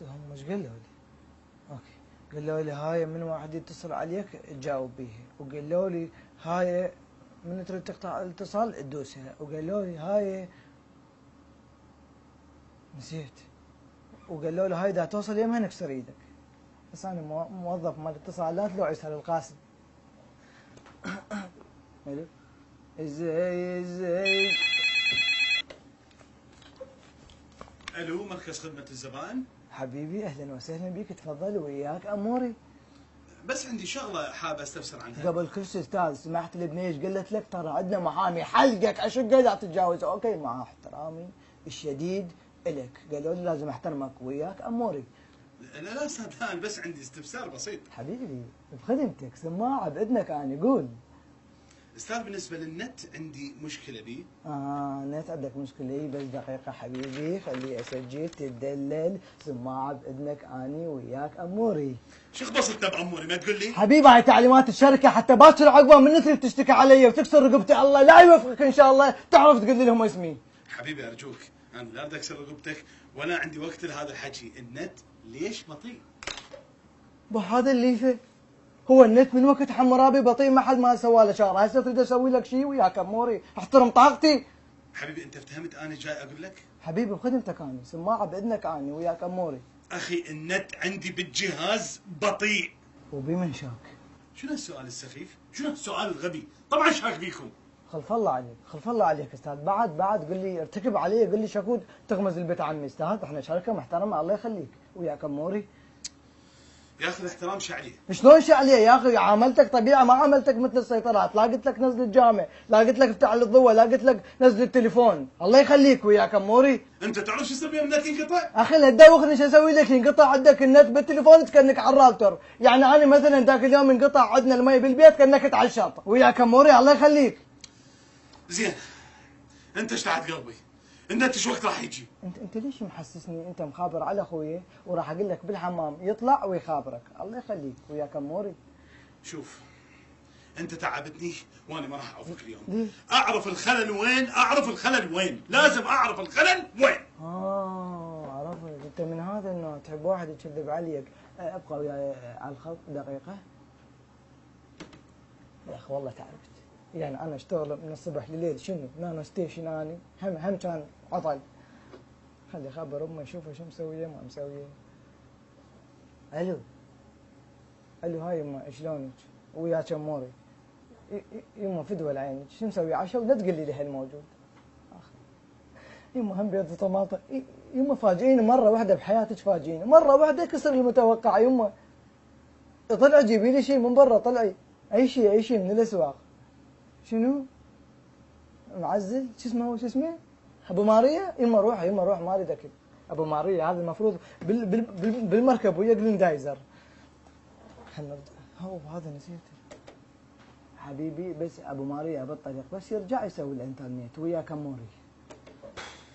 هم ايش قالوا لي؟ اوكي، قالوا لي هاي من واحد يتصل عليك تجاوب بيها، وقالوا لي هاي من تريد تقطع الاتصال تدوسها، وقالوا لي هاي نسيت، وقالوا لي هاي اذا توصل يمها نكسر ايدك. بس انا موظف مال اتصالات لو عيسى القاسم. الو ازاي الو مركز خدمة الزبائن. حبيبي اهلا وسهلا بك، تفضل وياك اموري. بس عندي شغلة حاب استفسر عنها. قبل كل شيء استاذ سمحت لي بنيش قلت لك ترى عندنا محامي حلقك اشق اذا تتجاوز. اوكي مع احترامي الشديد الك، قالوا لي لازم احترمك وياك اموري. لا صدقان بس عندي استفسار بسيط. حبيبي بخدمتك سماعه باذنك انا قول. استاذ بالنسبة للنت عندي مشكلة بيه. نت عندك مشكلة؟ بس دقيقة حبيبي خلي اسجل تدلل سماعة باذنك اني وياك اموري. شو خبصتنا باموري ما تقول لي؟ حبيبي هاي تعليمات الشركة، حتى باكر عقبه من تريد تشتكي علي وتكسر رقبتي الله لا يوفقك ان شاء الله تعرف تقول لي لهم اسمي. حبيبي ارجوك انا لا بدي اكسر رقبتك ولا عندي وقت لهذا الحكي، النت ليش بطيء؟ هذا اللي فيه هو النت من وقت حمرابي بطيء ما حد ما سوى له شغله، هسه تريد اسوي لك شيء وياك اموري احترم طاقتي. حبيبي انت افتهمت انا جاي اقول لك؟ حبيبي بخدمتك اني سماعه باذنك اني وياك اموري. اخي النت عندي بالجهاز بطيء. وبمن شاك؟ شنو هالسؤال السخيف؟ شنو هالسؤال الغبي؟ طبعا شاك بيكم. خلف الله عليك خلف الله عليك استاذ، بعد قل لي ارتكب علي، قل لي شكود تغمز البيت عمي استاذ، احنا شركه محترمه الله يخليك وياك اموري. يا اخي الاحترام شعليه. شلون شعليه يا اخي؟ عاملتك طبيعه ما عاملتك مثل السيطرات، لا قلت لك نزل الجامع، لا قلت لك افتح الضوء، لا قلت لك نزل التليفون، الله يخليك وياك اموري. انت تعرف شو يصير بيوم النت ينقطع؟ اخي لا تدوخني شو اسوي لك؟ ينقطع عندك النت بالتليفون كانك على الراوتر، يعني انا مثلا ذاك اليوم انقطع عندنا المي بالبيت كانك على الشط وياك اموري الله يخليك. زين انت اشتعت قلبي، النت ايش وقت راح يجي؟ انت ليش محسسني انت مخابر على اخوي وراح اقول لك بالحمام يطلع ويخابرك الله يخليك وياك اموري. شوف انت تعبتني وانا ما راح اعوفك اليوم. ليه؟ اعرف الخلل وين، اعرف الخلل وين، لازم اعرف الخلل وين. عرفت انت من هذا انه تحب واحد يكذب عليك. ابقى وياي على الخط دقيقه. يا اخي والله تعبت، يعني انا اشتغل من الصبح لليل شنو نانو ستيشن اني هم كان عطل. خلي اخبر امي اشوفها شو مسويه ما مسويه. الو هاي يما شلونك وياك اموري؟ يما فدوى لعينك شو مسوي عشاء ولا تقولي لي هالموجود. يما هم بيض طماطم. يما فاجئيني مره واحده بحياتك، فاجئيني مره واحده كسر المتوقع. يما طلع جيبي لي شيء من برا، طلعي اي شيء من الاسواق. شنو؟ معزل شو اسمه ابو ماريا. يما روح ما اريد اكل ابو ماريا، هذا المفروض بالمركب ويا جلندايزر. هو هذا نسيته حبيبي، بس ابو ماريا بالطريق بس يرجع يسوي الانترنت وياك اموري.